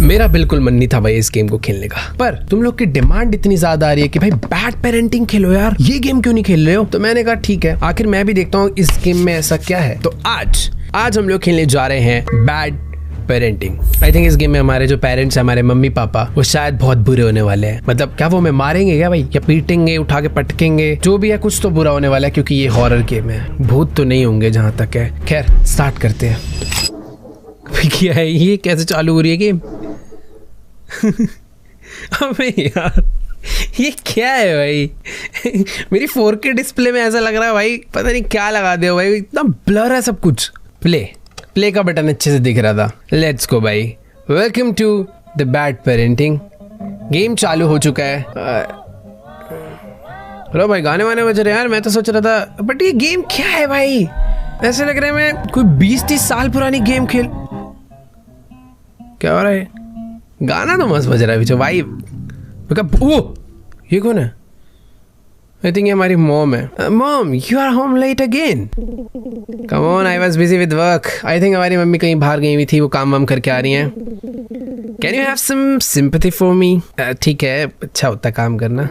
मेरा बिल्कुल मन नहीं था भाई इस गेम को खेलने का, पर तुम लोग की डिमांड इतनी ज्यादा आ रही है कि भाई बैड पेरेंटिंग खेलो यार, ये गेम क्यों नहीं खेल रहे हो? तो मैंने कहा ठीक है, आखिर मैं भी देखता हूँ इस गेम में ऐसा क्या है। तो आज हम लोग खेलने जा रहे हैं बैड पेरेंटिंग। आई थिंक इस गेम में हमारे जो पेरेंट्स हैं, हमारे मम्मी पापा, वो शायद बहुत बुरे होने वाले हैं। मतलब क्या वो हमें मारेंगे क्या भाई, या पीटेंगे, उठा के पटकेंगे, जो भी है कुछ तो बुरा होने वाला है, क्योंकि ये हॉरर गेम है। भूत तो नहीं होंगे जहां तक है। खैर स्टार्ट करते हैं। क्या है ये, कैसे चालू हो रही है गेम? अबे यार ये क्या है भाई? मेरी 4K डिस्प्ले में ऐसा लग रहा है भाई, पता नहीं क्या लगा दे भाई, इतना ब्लर है सब कुछ। प्ले का बटन अच्छे से दिख रहा था। लेट्स गो भाई, welcome to the bad parenting. Game चालू हो चुका है। हेलो भाई, गाने वाने बज रहे हैं यार। मैं तो सोच रहा था, बट ये गेम क्या है भाई? ऐसे लग रहा है मैं कोई 20-30 साल पुरानी गेम खेल। क्या हो रहा है? गाना तो मस्त बज रहा है पीछे भाई। ओ ये कौन है? आई थिंक ये हमारी मॉम है। Mom, you are home late again. Come on, I was busy with work. I think हमारी मम्मी कहीं बाहर गई हुई थी, वो काम वाम करके आ रही हैं। Can you have some sympathy for me? ठीक है, अच्छा होता काम करना।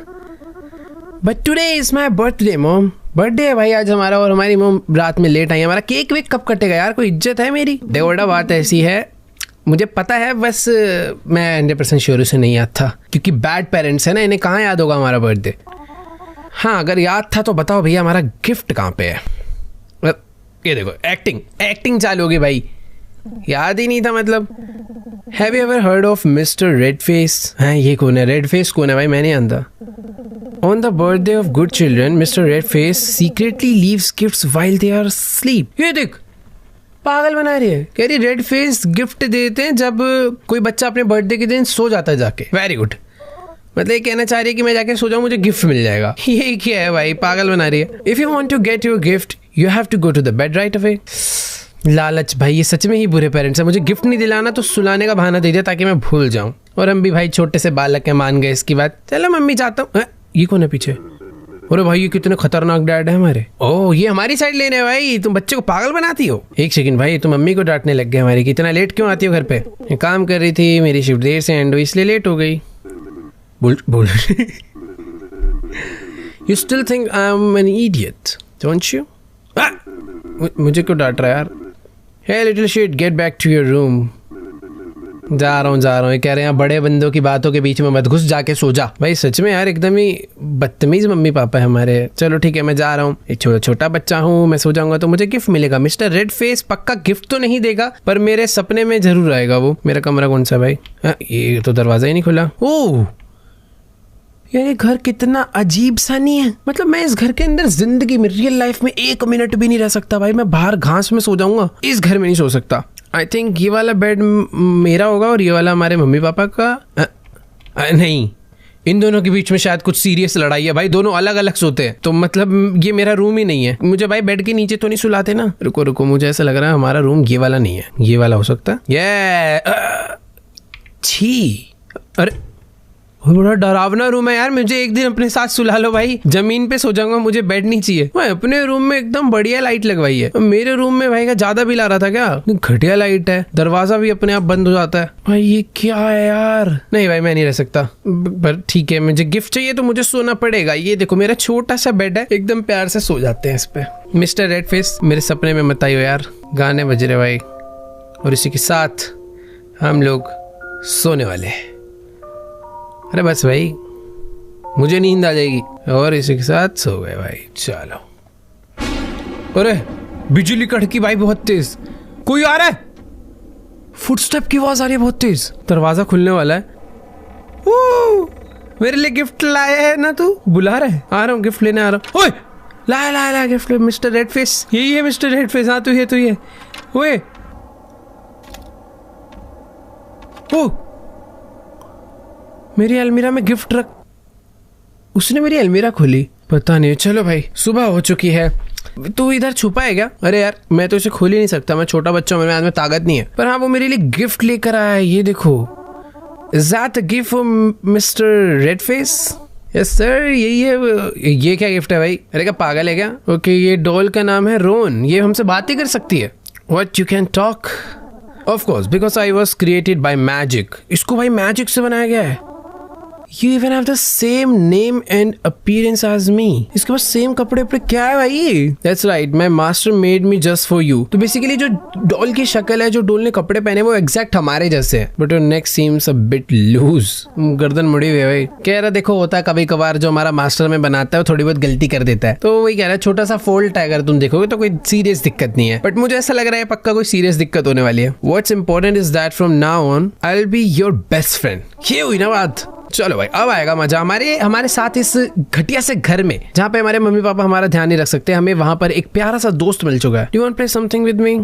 But today is my birthday mom. Birthday है भाई आज हमारा, और हमारी मॉम रात में लेट आई। हमारा केक वेक कब कटेगा यार? कोई इज्जत है मेरी? देखो बात ऐसी है, मुझे पता है, बस मैं 100% श्योर से नहीं याद था, क्योंकि बैड पेरेंट्स है ना, इन्हें कहाँ याद होगा हमारा बर्थडे। हाँ अगर याद था तो बताओ भैया हमारा गिफ्ट कहाँ पे है? ये देखो एक्टिंग चालू होगी भाई। याद ही नहीं था मतलब। Have you ever heard of mister red face? हाँ ये कौन है? रेड फेस कौन है भाई? मैं नहीं जानता। On the birthday of good children mister red face secretly leaves gifts while they are sleep. ये देख, पागल बना रही है। कह रही रेड फेस गिफ्ट देते हैं जब कोई बच्चा अपने बर्थडे के दिन सो जाता है जाके। Very good. मतलब ये कहना चाह रही है कि मैं जाके सो जाऊं, मुझे गिफ्ट मिल जाएगा। ये क्या है भाई, पागल बना रही है। If you want to get your gift you have to go to the bed right away. लालच भाई, ये सच में ही बुरे पेरेंट्स हैं। मुझे गिफ्ट नहीं दिलाना तो सुलाने का बहाना दे दिया ताकि मैं भूल जाऊं। और हम भी भाई छोटे से बालक हैं, मान गए इसकी बात। चलो मम्मी जाता हूँ। ये कौन है पीछे? अरे भाई ये कितने खतरनाक डैड है हमारे। ओह ये हमारी साइड लेने हैं भाई, तुम बच्चे को पागल बनाती हो। एक सेकंड भाई, तुम मम्मी को डांटने लग गए हमारी, कितना लेट क्यों आती हो घर पे? ये काम कर रही थी, मेरी शिफ्ट देर से एंड हुई इसलिए लेट हो गई। बोल you still think I am an idiot don't you? मुझे क्यों डांट रहा है यार? Hey little shit, get back to your room. जा रहा हूँ। कह रहे हैं बड़े बंदों की बातों के बीच में मत घुस, जाके सो जा। भाई सच में यार एकदम ही बदतमीज मम्मी पापा है हमारे। चलो ठीक है, मैं जा रहा हूँ। एक छोटा बच्चा हूँ, मैं सो जाऊंगा तो मुझे गिफ्ट मिलेगा। मिस्टर रेड फेस पक्का गिफ्ट तो नहीं देगा, पर मेरे सपने में जरूर आएगा वो। मेरा कमरा कौन सा भाई? ये तो दरवाजा ही नहीं खुला। ओह यार ये घर कितना अजीब सा नहीं है? मतलब मैं इस घर के अंदर जिंदगी में रियल लाइफ में 1 मिनट भी नहीं रह सकता भाई। मैं बाहर घास में सो जाऊंगा, इस घर में नहीं सो सकता। आई थिंक ये वाला बेड मेरा होगा और ये वाला हमारे मम्मी पापा का। नहीं, इन दोनों के बीच में शायद कुछ सीरियस लड़ाई है भाई। दोनों अलग अलग सोते हैं, तो मतलब ये मेरा रूम ही नहीं है। मुझे भाई बेड के नीचे तो नहीं सुलाते ना। रुको, मुझे ऐसा लग रहा है हमारा रूम ये वाला नहीं है, ये वाला हो सकता है। छी, अरे बड़ा डरावना रूम है यार। मुझे एक दिन अपने साथ सुला लो भाई, जमीन पे सो जाऊंगा, मुझे बेड नहीं चाहिए। मैं अपने रूम में एकदम बढ़िया लाइट लगवाई है। मेरे रूम में भाई का ज्यादा बिल आ रहा था क्या? घटिया लाइट है, दरवाजा भी अपने आप बंद हो जाता है। भाई ये क्या है यार? नहीं भाई मैं नहीं रह सकता। पर ठीक है, मुझे गिफ्ट चाहिए तो मुझे सोना पड़ेगा। ये देखो मेरा छोटा सा बेड है, एकदम प्यार से सो जाते हैं इस पे। मिस्टर रेड फेस मेरे सपने में मत आइयो यार। गाने बज रहे भाई, और इसी के साथ हम लोग सोने वाले हैं। अरे बस भाई, मुझे नींद आ जाएगी। और इसी के साथ सो गए भाई। चलो। अरे बिजली कड़की भाई बहुत तेज। कोई आ रहा है, फुटस्टेप की आवाज आ रही है बहुत तेज। दरवाजा खुलने वाला है। मेरे लिए गिफ्ट लाया है ना तू? बुला रहा है? आ रहा हूँ, गिफ्ट लेने आ रहा हूँ। ओए लाया गिफ्ट। मिस्टर रेड फेस, यही है मिस्टर रेड फेस। हाँ तू ये ओए ओ मेरी अलमीरा में गिफ्ट रख। उसने मेरी अलमीरा खोली, पता नहीं। चलो भाई सुबह हो चुकी है, तू इधर छुपा है क्या? अरे यार मैं तो इसे खोल ही नहीं सकता, मैं छोटा बच्चा हूँ, मेरे हाथ में ताकत नहीं है। पर हाँ वो मेरे लिए गिफ्ट लेकर आया है, ये देखो। Is that a gift for mister red face? Yes sir, यही है। ये क्या गिफ्ट है भाई? अरे क्या पागल है क्या? ओके, ये डॉल का नाम है रोन, ये हमसे बात ही कर सकती है। What, you can talk? Of course because I was created by magic. इसको भाई मैजिक से बनाया गया है। You even have the same name and appearance as me. इसके पास सेम कपड़े पे क्या है भाई? That's right, my master made me just for you. तो बेसिकली जो डॉल की शक्ल है, जो डॉल ने कपड़े पहने वो एग्जैक्ट हमारे जैसे है। But your neck seems a bit loose. गर्दन मुड़ी हुई है भाई। कह रहा देखो होता है कभी कभार जो हमारा मास्टर में बनाता है वो थोड़ी बहुत गलती कर देता है, तो वही कह रहा है छोटा सा फॉल्ट है, अगर तुम देखोगे तो कोई सीरियस दिक्कत नहीं है। बट मुझे ऐसा लग रहा है पक्का कोई सीरियस दिक्कत होने वाली है। What's important is that from now on I'll be your best friend. ये हुई ना बात। चलो भाई अब आएगा मजा हमारे साथ इस घटिया से घर में जहाँ पे हमारे मम्मी पापा हमारा ध्यान नहीं रख सकते। हमें वहां पर एक प्यारा सा दोस्त मिल चुका है। Do you want play something with me?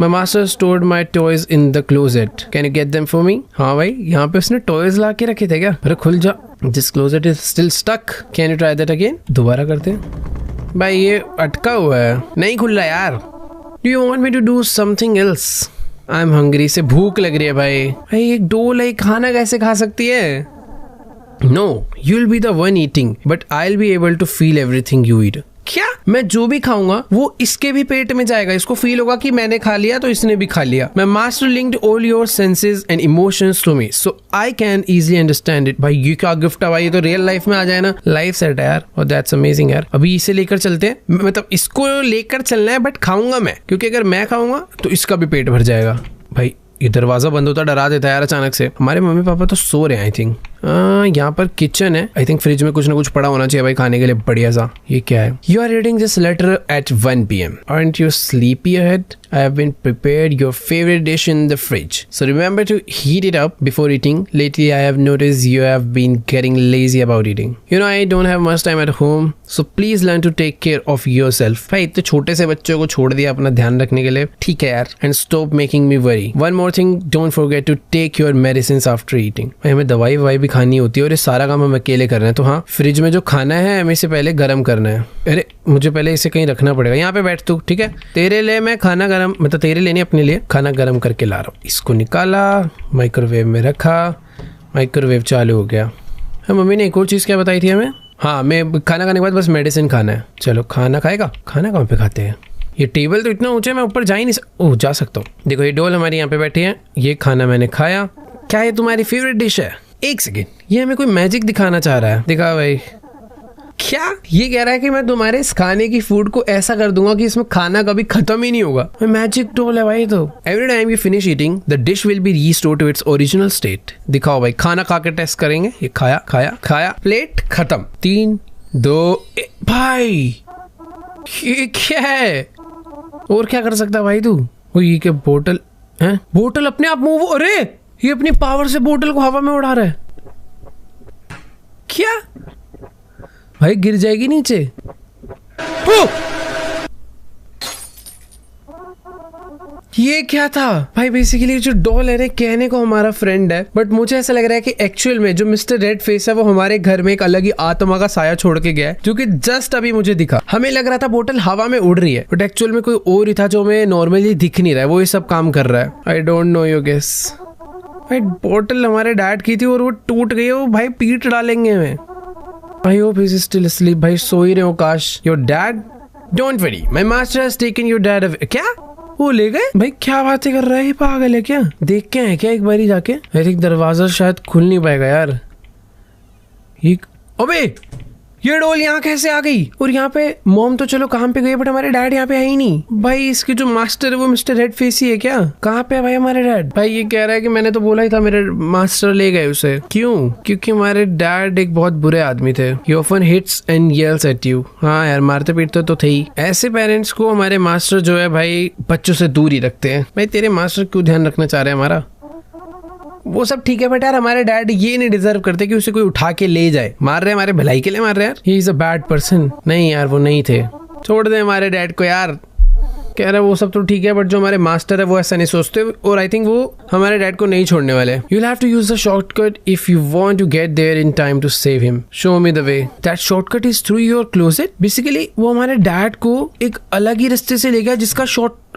My master stored my toys in the closet, can you get them for me? हाँ भाई यहाँ पे उसने टॉयज ला के रखे थे क्या? अरे खुल जा। This closet is still stuck, can you try that again? दोबारा करते हैं भाई, ये अटका हुआ है, नहीं खुल रहा यार। Do you want me to do something else? I am hungry, से भूख लग रही है भाई एक डोल है, खाना कैसे खा सकती है? No, you'll be the one eating, but I'll be able to feel everything you eat. क्या? मैं जो भी खाऊंगा वो इसके भी पेट में जाएगा, इसको फील होगा कि मैंने खा लिया तो इसने भी खा लिया। My master linked all your senses and emotions to me, so I can easily understand it. भाई ये क्या गिफ्ट है भाई, ये तो रियल लाइफ में आ जाए ना, लाइफ सेट है यार। और दैट्स अमेजिंग यार। अभी इसे लेकर चलते हैं, मतलब इसको लेकर चलना है, बट खाऊंगा मैं, क्योंकि अगर मैं खाऊंगा तो इसका भी पेट भर जाएगा। भाई ये दरवाजा बंद होता डरा देता है यार अचानक से। हमारे मम्मी पापा तो सो रहे हैं आई थिंक। यहाँ पर किचन है, आई थिंक फ्रिज में कुछ ना कुछ पड़ा होना चाहिए भाई खाने के लिए बढ़िया सा। ये क्या है? You are reading this letter at 1 PM. Aren't you sleepy ahead? I have been prepared your favorite dish in the fridge. So remember to heat it up before eating. Lately I have noticed you have been getting lazy about eating. You know I don't have much time at home, so please learn to take care of yourself. भाई इतने छोटे से बच्चों को छोड़ दिया अपना ध्यान रखने के लिए, ठीक है यार। And stop making me worry. One more thing, don't forget to take your medicines after eating. भाई हमें दवाई ववाई भी खानी होती है और ये सारा काम हम अकेले कर रहे हैं, तो हाँ फ्रिज में जो खाना है हमें इसे पहले गर्म करना है। अरे मुझे पहले इसे कहीं रखना पड़ेगा, यहाँ पे बैठ तू, ठीक है? तेरे लिए मैं खाना गर्म, मतलब तेरे लिए नहीं अपने लिए खाना गर्म करके ला रहा हूँ। इसको निकाला, माइक्रोवेव में रखा, माइक्रोवेव चालू हो गया। हाँ मम्मी ने एक और चीज़ क्या बताई थी हमें? हाँ मैं खाना खाने के बाद बस मेडिसिन खाना है। चलो खाना खाएगा, खाना कहाँ पे खाते हैं? ये टेबल तो इतना ऊंचा है मैं ऊपर जा ही नहीं ओह जा सकता हूँ। देखो ये डोल हमारी यहाँ पे बैठी है, ये खाना मैंने खाया। क्या ये तुम्हारी फेवरेट डिश है? एक सेकेंड, ये हमें कोई मैजिक दिखाना चाह रहा है। दिखा भाई। क्या ये कह रहा है कि मैं तुम्हारे इस खाने की फूड को ऐसा कर दूंगा कि इसमें खाना कभी खत्म ही नहीं होगा। मैजिक डोल है भाई। तो every time you finish eating the dish will be restored to its original state. दिखाओ भाई, खाना खा के टेस्ट करेंगे। ये खाया खाया खाया, प्लेट खत्म। 3 2 भाई ये क्या है? और क्या कर सकता है भाई तू? वो ये क्या बोतल है? बोतल अपने आप मूव, अरे ये अपनी पावर से बोतल को हवा में उड़ा रहा है। क्या भाई गिर जाएगी नीचे। ये क्या था भाई? बेसिकली जो डॉल है कहने को हमारा फ्रेंड है, बट मुझे ऐसा लग रहा है कि एक्चुअल में जो मिस्टर रेड फेस है वो हमारे घर में एक अलग ही आत्मा का साया छोड़ के गया है, जो कि जस्ट अभी मुझे दिखा। हमें लग रहा था बोतल हवा में उड़ रही है, बट एक्चुअल में कोई और ही था जो हमें नॉर्मली दिख नहीं रहा है, वो ये सब काम कर रहा है। I don't know your guess. भाई बोतल हमारे डैड की थी और वो टूट गई है, वो भाई पीट डालेंगे हमें। I hope he's still asleep. भाई सो ही रहे हो काश। Your dad? Don't worry, my master has taken your dad away. क्या? वो ले गए? भाई क्या बातें कर रहा है, ये पागल है क्या? देख के आए क्या एक बारी जाके? अरे दरवाजा शायद खुल नहीं पाएगा यार। अबे ये डोल यहाँ कैसे आ गई? और यहाँ पे मॉम तो चलो काम पे गई, बट हमारे डैड यहाँ पे है ही नहीं। भाई इसके जो मास्टर है वो मिस्टर रेड फेस ही है क्या? कहाँ पे है भाई हमारे डैड? भाई ये कह रहा है कि मैंने तो बोला ही था मेरे मास्टर ले गए उसे। क्यों? क्योंकि हमारे डैड एक बहुत बुरे आदमी थे। He often hits and yells at you. हाँ यार मारते पीटते तो थे ही। ऐसे पेरेंट्स को हमारे मास्टर जो है भाई बच्चों से दूर ही रखते हैं। भाई तेरे मास्टर क्यों ध्यान रखना चाह रहे हैं हमारा? वो सब ठीक है, बट यार हमारे डैड ये नहीं डिजर्व करते कि उसे कोई उठा के ले जाए। मार रहे हैं हमारे भलाई के लिए मार रहे हैं यार। He is a bad person. नहीं यार वो नहीं थे, छोड़ दे हमारे डैड को यार। कह रहा वो सब तो ठीक है, बट जो हमारे मास्टर है वो ऐसा नहीं सोचते, और आई थिंक वो हमारे डैड को नहीं छोड़ने वाले। You will have to use the shortcut if you want to get there in time to save him. Show me the way. That shortcut is through your closet. Basically वो हमारे dad को एक अलग ही रास्ते से ले गया जिसका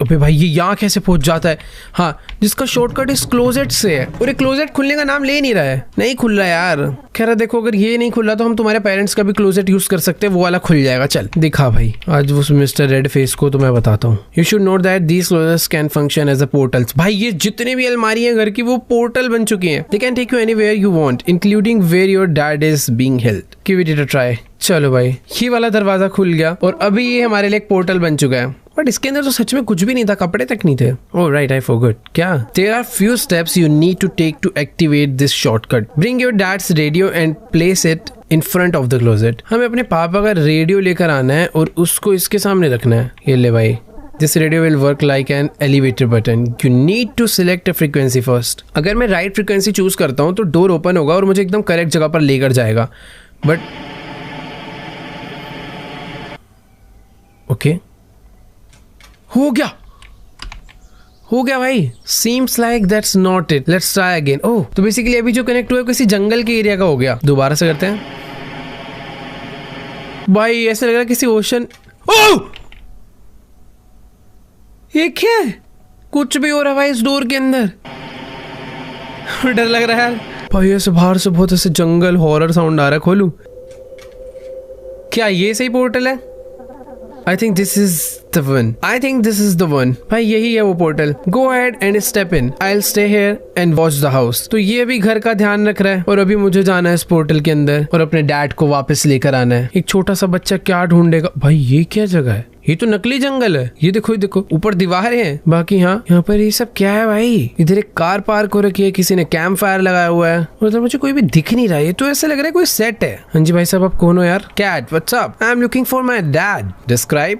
अबे भाई ये यहाँ कैसे पहुंच जाता है? हाँ, जिसका शॉर्टकट इस क्लोजेट से है, और ये क्लोजेट खुलने का नाम ले नहीं रहा है। नहीं खुल रहा यार। खैर देखो, अगर ये नहीं खुल रहा तो हम तुम्हारे पेरेंट्स का भी क्लोजेट यूज कर सकते हैं, वो वाला खुल जाएगा। चल दिखा भाई आज उस मिस्टर रेड फेस को तो मैं बताता हूँ। You should note that these closets can function as a portals. भाई ये जितने भी अलमारी है घर की वो पोर्टल बन चुकी हैं। They can take you anywhere you want including where your dad is being held. Give it a try. चलो भाई ये वाला दरवाजा खुल गया और अभी ये हमारे लिए एक पोर्टल बन चुका है। बट इसके अंदर तो सच में कुछ भी नहीं था, कपड़े तक नहीं थे। Oh right, I forgot. क्या? There are few steps you need to take to activate this shortcut. Bring your dad's radio and place it in front of the closet. हमें अपने पापा का रेडियो लेकर आना है और उसको इसके सामने रखना है। ये ले भाई, this radio will work like an elevator button. You need to select a frequency first. अगर मैं राइट फ्रीक्वेंसी चूज करता हूँ तो डोर ओपन होगा और मुझे एकदम करेक्ट जगह पर लेकर जाएगा। बट ओके, हो गया भाई। Seems like that's not it, let's try again. Oh, तो बेसिकली अभी जो कनेक्ट हुआ है किसी जंगल के एरिया का हो गया। दोबारा से करते हैं। भाई ऐसे लग रहा है किसी ओशन। ओह, ये क्या है? कुछ भी हो रहा है भाई इस डोर के अंदर। डर लग रहा है भाई, ऐसे बाहर से बहुत ऐसे जंगल हॉरर साउंड आ रहा है। खोलूं क्या? ये सही पोर्टल है? I think this is the one. भाई यही है वो portal. Go ahead and step in. I'll stay here and watch the house. तो ये भी घर का ध्यान रख रहा है और अभी मुझे जाना है इस पोर्टल के अंदर और अपने डैड को वापस लेकर आना है। एक छोटा सा बच्चा क्या ढूंढेगा? भाई ये क्या जगह है? ये तो नकली जंगल है। ये देखो ऊपर दीवारें हैं, बाकी यहाँ पर ये सब क्या है भाई? इधर एक कार पार्क हो रखी है, किसी ने कैंप फायर लगाया हुआ है और उधर मुझे कोई भी दिख नहीं रहा है। ये तो ऐसा लग रहा है कोई सेट है। हाँ जी भाई साहब, आप कौन हो यार? Cat, what's up? I am looking for my dad. Describe.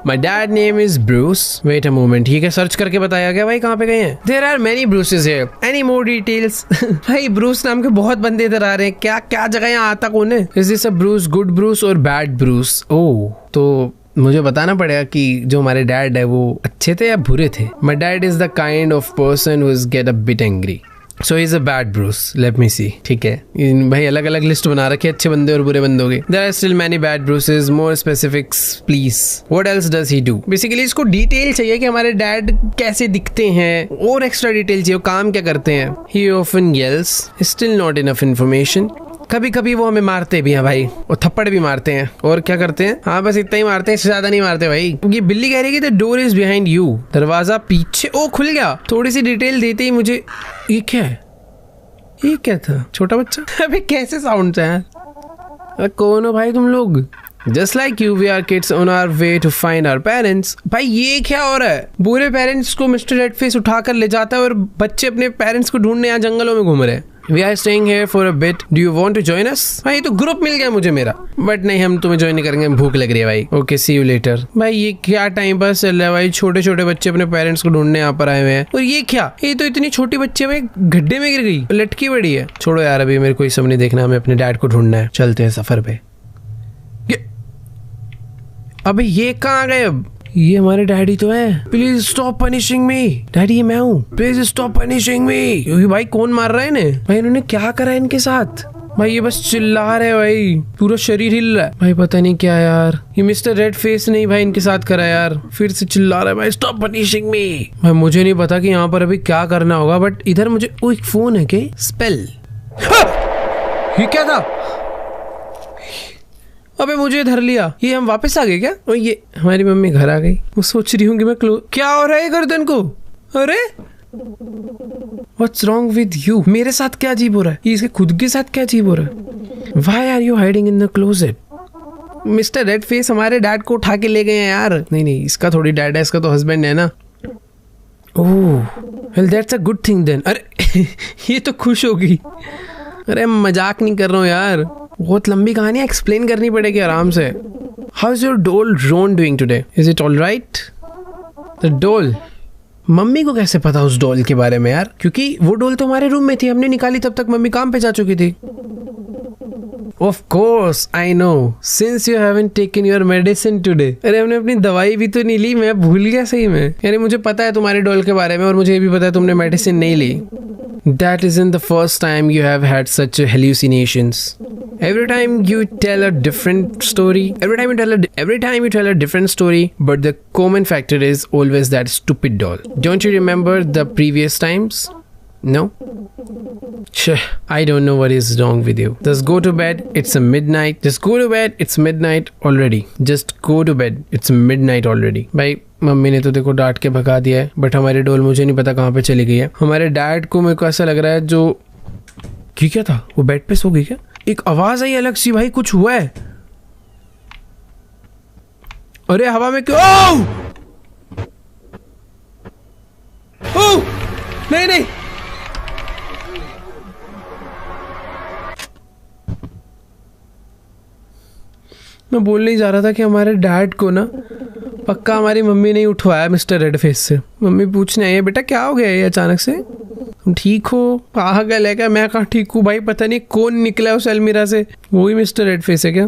My dad name is Bruce. Wait a moment. ठीक है, सर्च करके बताया गया भाई कहाँ पे गए हैं? There are many Bruces here. Any more details? भाई ब्रूस नाम के बहुत बंदे इधर आ रहे हैं। क्या जगह यहाँ आता कौन है? Is this a Bruce, good Bruce और bad Bruce? Oh, तो मुझे बताना पड़ेगा कि जो हमारे डैड है वो अच्छे थे या बुरे थे। My dad is the kind of person who is get a bit angry. So he's a bad Bruce. Let me see. ठीक है भाई, अलग अलग लिस्ट बना रखी है अच्छे बंदे और बुरे बंदों की। There are still many bad Bruces. More specifics, please. What else does he do? Basically इसको डिटेल चाहिए कि हमारे डैड कैसे दिखते हैं और एक्स्ट्रा डिटेल चाहिए, काम क्या करते हैं। He often yells. Still not enough information. कभी कभी वो हमें मारते भी हैं भाई, और थप्पड़ भी मारते हैं। और क्या करते हैं? हाँ बस इतना ही मारते हैं, इससे ज्यादा नहीं मारते भाई। ये बिल्ली कह रही है कि the door is behind you. दरवाजा पीछे। ओ खुल गया। थोड़ी सी डिटेल देते ही मुझे, ये क्या है? ये क्या था? छोटा बच्चा। अबे कैसे साउंड है यार? कौन हो भाई तुम लोग? Just like you, we are kids on our way to find our parents. भाई ये क्या हो रहा है? बुरे पेरेंट्स को मिस्टर रेडफेस उठाकर ले जाता है और बच्चे अपने पेरेंट्स को ढूंढने यहाँ जंगलों में घूम रहे हैं। We are staying here for a bit. Do you want to join us? भाई तो ग्रुप मिल गया मुझे मेरा। बट नहीं, हम तुम्हें ज्वाइन नहीं करेंगे, भूख लग रही है भाई। Okay, see you later. भाई ये क्या टाइम पास चल रहा है भाई? छोटे छोटे बच्चे अपने पेरेंट्स को ढूंढने यहाँ पर आए हुए हैं। और ये क्या? ये तो इतनी छोटी बच्ची में गड्ढे में गिर गई, लटकी पड़ी है। छोड़ो यार, अभी मेरे को ये सब नहीं देखना, हमें अपने डैड को ढूंढना है। चलते हैं सफर पे। अबे ये कहाँ गए? अब ये हमारे डैडी तो हैं। Please stop punishing me. Daddy ये मैं हूँ, प्लीज स्टॉप पनिशिंग मी। क्योंकि भाई कौन मार रहा है इन्हें? भाई इन्होंने क्या करा है इनके साथ? भाई ये बस चिल्ला रहे भाई, पूरा शरीर हिल रहा है भाई, पता नहीं क्या यार। ये मिस्टर रेड फेस नहीं भाई इनके साथ करा यार, फिर से चिल्ला रहा है भाई, स्टॉप पनिशिंग मी। भाई मुझे नहीं पता कि यहाँ पर अभी क्या करना होगा, बट इधर मुझे एक फोन है के स्पेल। ये क्या था? अबे मुझे धर लिया। ये हम वापस आ गए क्या? और ये हमारी मम्मी घर आ गई। वो सोच रही हूँ कि मैं क्या हो रहा है गर्दन को? अरे What's wrong with you? मेरे साथ क्या अजीब हो रहा है? ये इसके खुद के साथ क्या अजीब हो रहा है? Why are you hiding in the closet? Mister red face हमारे डैड को उठा के ले गए हैं यार। नहीं इसका थोड़ी डैड है, इसका तो हस्बैंड है ना। ओह well that's a good thing then। अरे ये तो खुश होगी। अरे मजाक नहीं कर रहा हूँ यार, बहुत लंबी कहानी है, एक्सप्लेन करनी पड़ेगी आराम से। हाउ इज योर डोल drone doing today? Is it all right? The डोल, मम्मी को कैसे पता उस डॉल के बारे में यार? क्योंकि वो डॉल तो हमारे रूम में थी, हमने निकाली तब तक मम्मी काम पे जा चुकी थी। Of course, I know. Since you haven't taken your medicine today. अरे हमने अपनी दवाई भी तो नहीं ली, मैं भूल गया सही में। यानी मुझे पता है तुम्हारे डॉल के बारे में और मुझे ये भी पता है तुमने मेडिसिन नहीं ली। That isn't the first time you have had such hallucinations. Every time you tell a different story, every time you tell a different story, but the common factor is always that stupid doll. Don't you remember the previous times? No? I don't know what is wrong with you. Just go to bed. It's a midnight. Just go to bed. It's midnight already. Just go to bed. It's midnight already. भाई mummy ने तो देखो डांट के भगा दिया है, but हमारी डॉल मुझे नहीं पता कहाँ पे चली गई है. हमारे डैड को मेरे को ऐसा लग रहा है जो क्या था, वो बेड पे सो गई क्या? एक आवाज आई अलग सी, भाई कुछ हुआ है. अरे हवा में क्यों? ओह नहीं मैं बोलने ही जा रहा था कि हमारे डैड को ना पक्का हमारी मम्मी ने उठवाया मिस्टर रेड फेस से. मम्मी पूछने आई है, बेटा क्या हो गया ये अचानक से, तुम ठीक हो? पागल है क्या? मैं कहाँ ठीक हूँ भाई, पता नहीं कौन निकला उस अलमीरा से. वही मिस्टर रेड फेस है क्या?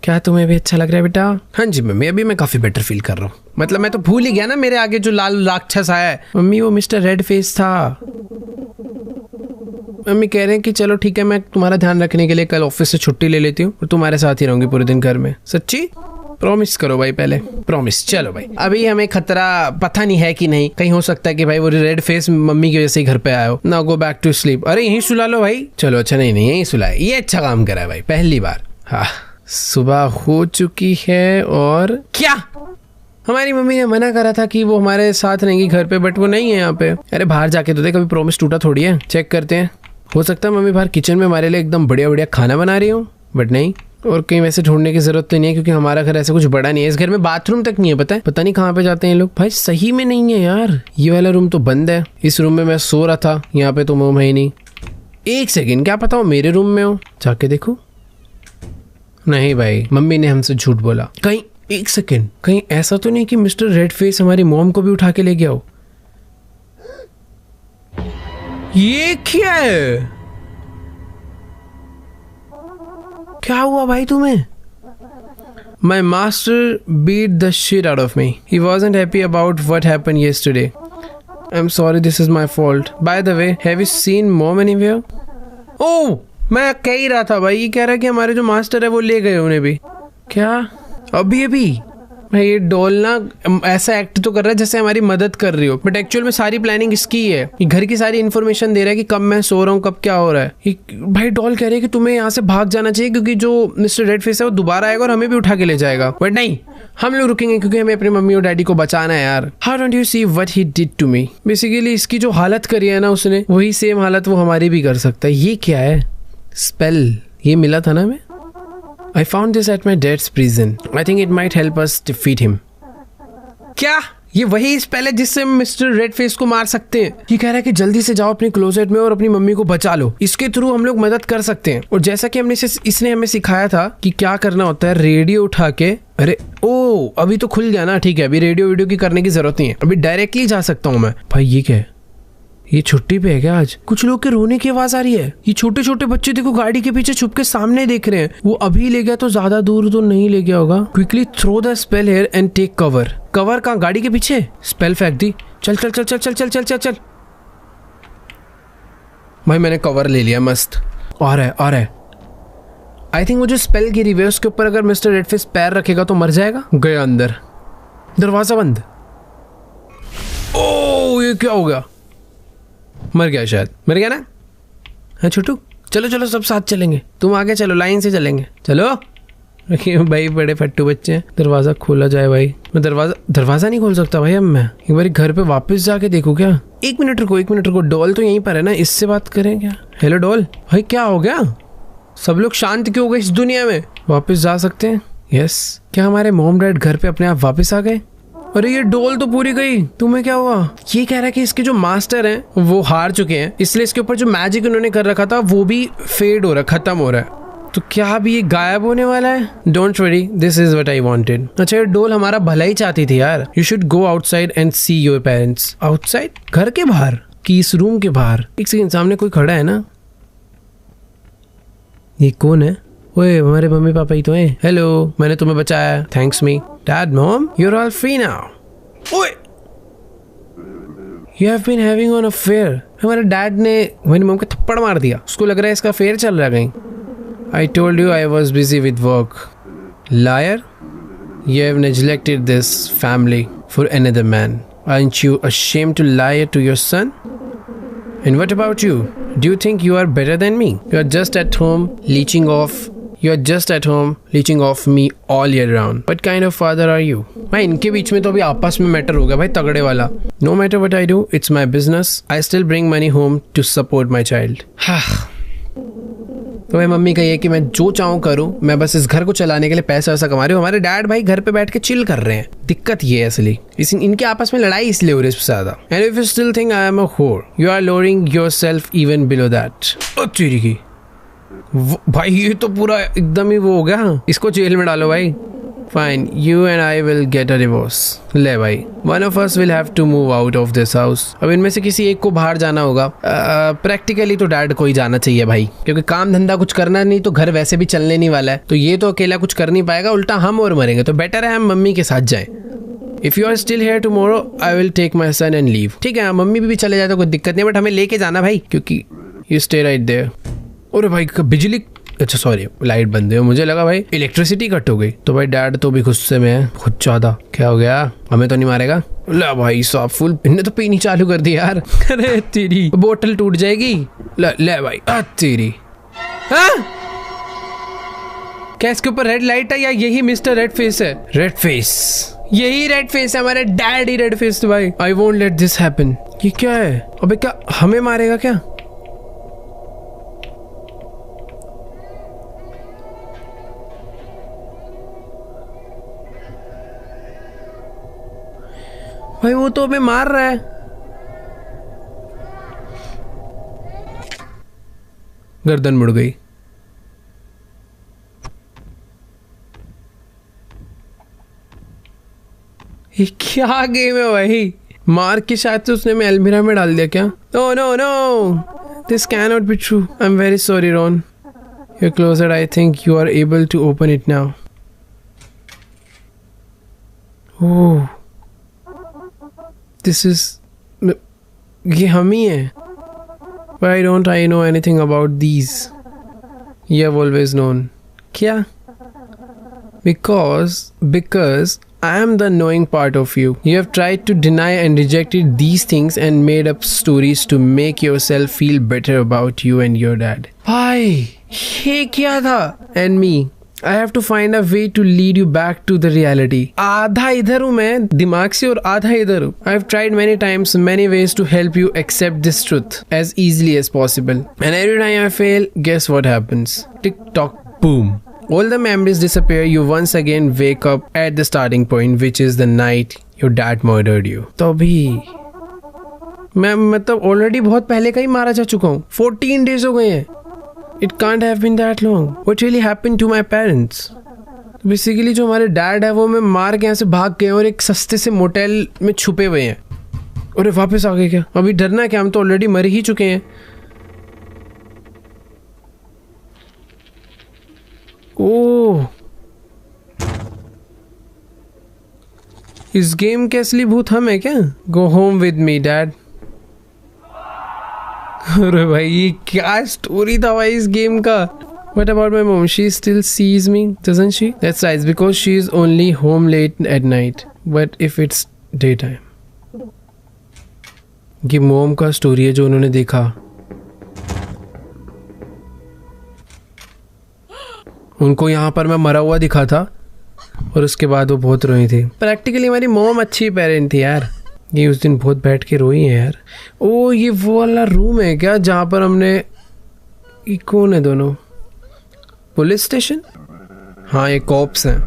क्या तुम्हें भी अच्छा लग रहा है बेटा? हाँ जी मम्मी, अभी मैं काफी बेटर फील कर रहा हूँ. मतलब मैं तो भूल ही गया ना मेरे आगे जो लाल राक्षस आया है. मम्मी वो मिस्टर रेड फेस था. मम्मी कह रहे हैं कि चलो ठीक है, मैं तुम्हारा ध्यान रखने के लिए कल ऑफिस से छुट्टी ले लेती हूँ और तुम्हारे साथ ही रहूंगी पूरे दिन घर में. सच्ची? प्रॉमिस करो भाई, पहले प्रॉमिस. चलो भाई, अभी हमें खतरा पता नहीं है कि नहीं, कहीं हो सकता है कि भाई वो रेड फेस मम्मी की वजह से ही घर पे आया हो. ना गो बैक टू स्लीप. अरे यहीं सुला लो भाई. चलो अच्छा नहीं यहीं सुलाए, ये अच्छा काम करा है भाई, पहली बार. हाँ सुबह हो चुकी है और क्या हमारी मम्मी ने मना करा था कि वो हमारे साथ रहेंगी घर पे, बट वो नहीं है यहाँ पे. अरे बाहर जाके तो देख, कभी प्रॉमिस टूटा थोड़ी है. चेक करते हैं, हो सकता है मम्मी बाहर किचन में हमारे लिए एकदम बढ़िया खाना बना रही हो, बट नहीं. और कहीं वैसे ढूंढने की जरूरत तो नहीं है क्योंकि हमारा घर ऐसा कुछ बड़ा नहीं है. इस घर में बाथरूम तक नहीं है, पता नहीं कहाँ पे जाते हैं लोग. भाई सही में नहीं है यार, ये वाला रूम तो बंद है. इस रूम में मैं सो रहा था, यहाँ पे तो मोम है ही नहीं. एक सेकेंड, क्या पता हो मेरे रूम में हो, जाके देखो. नहीं भाई, मम्मी ने हमसे झूठ बोला. कहीं एक सेकेंड, कहीं ऐसा तो नहीं कि मिस्टर रेड फेस हमारी मॉम को भी उठा के ले गया हो? ये क्या है? क्या हुआ भाई तुम्हें? My master beat the shit out of me. He wasn't happy about what happened yesterday. I'm sorry, this is my fault. By the way, have you seen mom anywhere? Oh, मैं कह ही रहा था भाई, ये कह रहा है कि हमारे जो मास्टर है वो ले गए उन्हें भी. क्या अभी भाई ये डॉल ना ऐसा एक्ट तो कर रहा है जैसे हमारी मदद कर रही हो, बट एक्चुअल में सारी प्लानिंग इसकी है. ये घर की सारी इन्फॉर्मेशन दे रहा है कि कब मैं सो रहा हूँ, कब क्या हो रहा है. भाई डॉल कह रही है कि तुम्हें यहाँ से भाग जाना चाहिए क्योंकि जो मिस्टर रेड फेस है वो दोबारा आएगा और हमें भी उठा के ले जाएगा. बट नहीं, हम लोग रुकेंगे क्योंकि हमें अपनी मम्मी और डैडी को बचाना है यार. How don't you see what he did to me? Basically इसकी जो हालत करी है ना उसने, वही सेम हालत वो हमारी भी कर सकता है. ये क्या है? स्पेल ये मिला था ना हमें. I found this at my dad's prison. I think it might help us defeat him. क्या ये वही स्पेल है जिससे मिस्टर रेड फेस को मार सकते हैं? ये कह रहा है कि जल्दी से जाओ अपने क्लोजेट में और अपनी मम्मी को बचा लो. इसके थ्रू हम लोग मदद कर सकते हैं. और जैसा कि इसने हमें सिखाया था कि क्या करना होता है, रेडियो उठा के. अरे ओ अभी तो खुल गया ना, ठीक है. अभी रेडियो वीडियो की करने की जरूरत नहीं है, अभी डायरेक्टली जा सकता हूँ मैं. भाई ये क्या है? ये छुट्टी पे है क्या आज? कुछ लोग के रोने की आवाज आ रही है. ये छोटे छोटे बच्चे देखो गाड़ी के पीछे छुप के सामने देख रहे हैं. वो अभी ले गया तो ज्यादा दूर तो नहीं ले गया होगा. Quickly throw the spell here and take cover. Cover कहाँ? गाड़ी के पीछे. स्पेल फेंक दी. चल चल चल चल चल चल चल चल चल. भाई मैंने कवर ले लिया, मस्त. आ रहा है. आई थिंक वो जो स्पेल गिरी हुई है उसके ऊपर अगर मिस्टर रेड फेस पैर रखेगा तो मर जाएगा. गया अंदर. दरवाजा बंद. ओ ये क्या हो गया? मर गया शायद. मर गया ना? हाँ छोटू, चलो चलो सब साथ चलेंगे. तुम आगे चलो, लाइन से चलेंगे. चलो. भाई बड़े फट्टू बच्चे हैं. दरवाजा खोला जाए भाई. मैं दरवाजा नहीं खोल सकता भाई. अब मैं एक बार घर पे वापस जाके देखूं क्या? एक मिनट रुको. डॉल तो यहीं पर है ना, इससे बात करें क्या? Hello doll. भाई क्या हो गया? सब लोग शांत क्यों हो गए इस दुनिया में? वापस जा सकते हैं? यस. क्या हमारे मॉम डैड घर पे अपने आप वापस आ गए? अरे ये डॉल तो पूरी गई. तुम्हें क्या हुआ? ये कह रहा है कि इसके जो मास्टर हैं वो हार चुके हैं, इसलिए इसके ऊपर जो मैजिक उन्होंने कर रखा था वो भी फेड हो रहा है, खत्म हो रहा है. तो क्या अभी ये गायब होने वाला है? Don't worry, this is what I wanted. अच्छा ये डॉल हमारा भला ही चाहती थी यार. You should go outside and see your parents. Outside? घर के बाहर कि इस रूम के बाहर? एक सेकंड, सामने कोई खड़ा है ना. ये कौन है? ओए हमारे मम्मी पापा ही तो हैं. हेलो, मैंने तुम्हें बचाया. Thanks me. Dad mom you are all free now. ओए you have been having an affair. हमारे डैड ने मेरी मॉम को थप्पड़ मार दिया. उसको लग रहा है इसका अफेयर चल रहा है कहीं. I told you I was busy with work. Liar? You have neglected this family for another man. Aren't you ashamed to lie to your son? And what about you? Do you think you are better than me? You are just at home leeching off me all year round. What kind of father are you? भाई इनके बीच में तो अभी आपस में matter होगा भाई तगड़े वाला. No matter what I do, it's my business. I still bring money home to support my child. तो भाई मम्मी कही है कि मैं जो चाहूँ करूँ, मैं बस इस घर को चलाने के लिए पैसा वैसा कमा रही हूँ. हमारे डैड भाई घर पे बैठ के चिल कर रहे हैं. दिक्कत ये है असली, इनके आपस में लड़ाई इसलिए हो रही है ज्यादा. And if you still think I am a whore, you are lowering yourself even below that. तेरी की भाई ये तो पूरा एकदम ही वो हो गया. इसको जेल में डालो भाई. Fine, you and I will get a divorce. ले भाई, one of us will have to move out of this house. अब इनमें से किसी एक को बाहर जाना होगा. प्रैक्टिकली तो डैड को ही जाना चाहिए भाई, क्योंकि काम धंधा कुछ करना नहीं तो घर वैसे भी चलने नहीं वाला है. तो ये तो अकेला कुछ कर नहीं पाएगा, उल्टा हम और मरेंगे. तो बेटर है हम मम्मी के साथ जाएं. If you are still here tomorrow, I will take my son and leave. ठीक है, मम्मी भी चले जाए तो कोई दिक्कत नहीं, बट हमें लेके जाना भाई, क्योंकि you stay right there. अरे भाई बिजली, अच्छा सॉरी लाइट बंद है. मुझे लगा भाई इलेक्ट्रिसिटी कट हो गई. तो भाई डैड तो भी गुस्से में है बहुत ज्यादा. क्या हो गया, हमें तो नहीं मारेगा? ला भाई साहब फुल इन्हें तो पीनी चालू कर दी यार. अरे तेरी बोतल टूट जाएगी. ले भाई तेरी. क्या इसके ऊपर रेड लाइट है या यही मिस्टर रेड फेस है? रेड फेस, यही रेड फेस है. हमारे डैड ही रेड फेस भाई. I won't let this happen. ये क्या है? अबे क्या हमें मारेगा क्या? भाई वो तो हमें मार रहा है. गर्दन मुड़ गई. ये क्या गेम है भाई? मार के शायद से उसने मैं अलमीरा में डाल दिया क्या? No no no, this can not be true. I am very sorry Ron. You're closer. I think you are able to open it now. Oh. This is, ये हम ही हैं. Why don't I know anything about these? You have always known. क्या? Because I am the knowing part of you. You have tried to deny and rejected these things and made up stories to make yourself feel better about you and your dad. भाई ये क्या था? And me. I have to find a way to lead you back to the reality. आधा इधर हूँ मैं दिमाग से और आधा इधर हूँ. I have tried many times, many ways to help you accept this truth as easily as possible. And every time I fail, guess what happens? Tick tock, boom. All the memories disappear. You once again wake up at the starting point, which is the night your dad murdered you. तो अभी मैं मतलब already बहुत पहले का ही मारा जा चुका हूँ. 14 days हो गए हैं. It can't have been that long. What really happened to my parents? Basically जो हमारे डैड है वो मैं मार के यहाँ से भाग गए और एक सस्ते से मोटेल में छुपे हुए हैं. अरे वापस आ गए क्या? अभी डरना क्या, हम तो ऑलरेडी मर ही चुके हैं. ओह, इस गेम के असली भूत हम है क्या? Go home with me, Dad. अरे भाई ये क्या स्टोरी था भाई इस गेम का. What about my mom? She still sees me, doesn't she? That's right, because she is only home late at night. But if it's daytime. ये mom का स्टोरी है जो उन्होंने देखा. उनको यहाँ पर मैं मरा हुआ दिखा था और उसके बाद वो बहुत रोई थी. प्रैक्टिकली हमारी मॉम अच्छी पेरेंट थी यार. ये उस दिन बहुत बैठ के रोई है यार. ओ ये वो वाला रूम है क्या जहाँ पर हमने, ये कौन है दोनों? Police station? हाँ ये कॉप्स हैं.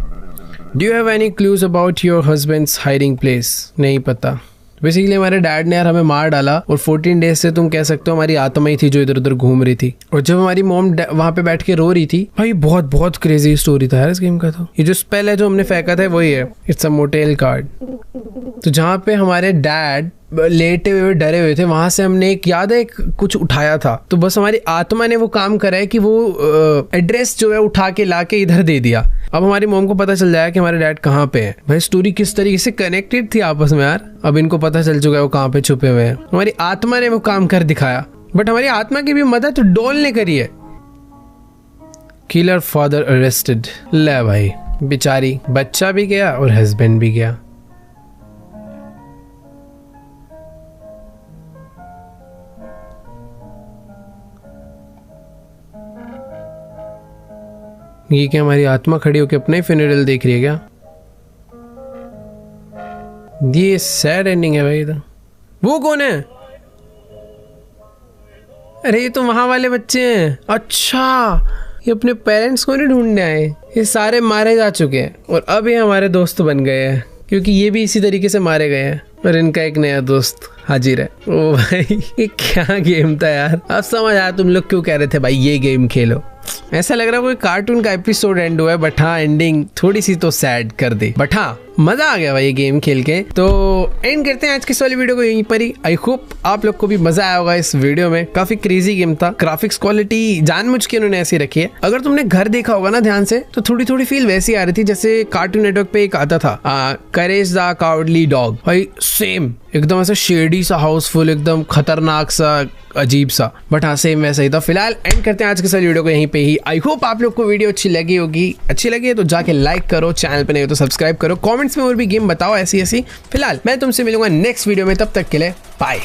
Do you have any clues about your husbands hiding place? नहीं पता. बेसिकली हमारे डैड ने यार हमें मार डाला और 14 डेज से तुम कह सकते हो हमारी आत्मा ही थी जो इधर उधर घूम रही थी. और जब हमारी मॉम वहाँ पे बैठ के रो रही थी, भाई बहुत बहुत क्रेजी स्टोरी था यार इस गेम का. तो ये जो स्पेल है जो हमने फेंका था वही है. It's a motel card. तो जहाँ पे हमारे डैड लेटे हुए डरे हुए थे वहां से हमने एक याद है एक कुछ उठाया था. तो बस हमारी आत्मा ने वो काम करा है कि वो एड्रेस जो है उठा के ला के इधर दे दिया. अब हमारी मॉम को पता चल जाएगा कि हमारे डैड कहाँ पे हैं. भाई स्टोरी किस तरीके से कनेक्टेड थी आपस में यार. अब इनको पता चल चुका है वो कहाँ पे छुपे हुए हैं. हमारी आत्मा ने वो काम कर दिखाया. बट हमारी आत्मा की भी मदद डॉल ने करी है. Killer father arrested. ले भाई, बेचारी बच्चा भी गया और हस्बैंड भी गया। ये क्या हमारी आत्मा खड़ी होकर अपना ही फ्यूनरल देख रही है क्या? ये सैड एंडिंग है भाई। तो वो कौन है? अरे ये तो वहां वाले बच्चे हैं। अच्छा, ये अपने पेरेंट्स को नहीं ढूंढने आए, ये सारे मारे जा चुके हैं और अब ये हमारे दोस्त बन गए हैं, क्योंकि ये भी इसी तरीके से मारे गए हैं और इनका एक नया दोस्त हाजिर है। ओ भाई, ये क्या गेम था यार। अब समझ आया तुम लोग क्यों कह रहे थे भाई ये गेम खेलो। ऐसा लग रहा है कोई कार्टून का एपिसोड एंड हुआ है, बट हाँ एंडिंग थोड़ी सी तो सैड कर दी, बट हाँ मजा आ गया भाई ये गेम खेल के। तो एंड करते हैं आज की इस वाली वीडियो को यहीं पर ही। आई होप आप लोग को भी मजा आया होगा इस वीडियो में। काफी क्रेजी गेम था, ग्राफिक्स क्वालिटी जानबूझ के उन्होंने ऐसी रखी है। अगर तुमने घर देखा होगा ना ध्यान से, तो थोड़ी थोड़ी फील वैसी आ रही थी जैसे कार्टून नेटवर्क पे एक आता था करेज द कावर्डली डॉग। भाई सेम एकदम ऐसा शेडी सा, हाउसफुल, एकदम खतरनाक सा, अजीब सा, बट हाँ सेम वैसा ही था। फिलहाल एंड करते हैं आज के सारी वीडियो को यहीं पे ही। आई होप आप लोग को वीडियो अच्छी लगी होगी। अच्छी लगी है तो जाके लाइक करो, चैनल पे नहीं हो तो सब्सक्राइब करो, कमेंट्स में और भी गेम बताओ ऐसी ऐसी। फिलहाल मैं तुमसे मिलूंगा नेक्स्ट वीडियो में, तब तक के लिए बाय।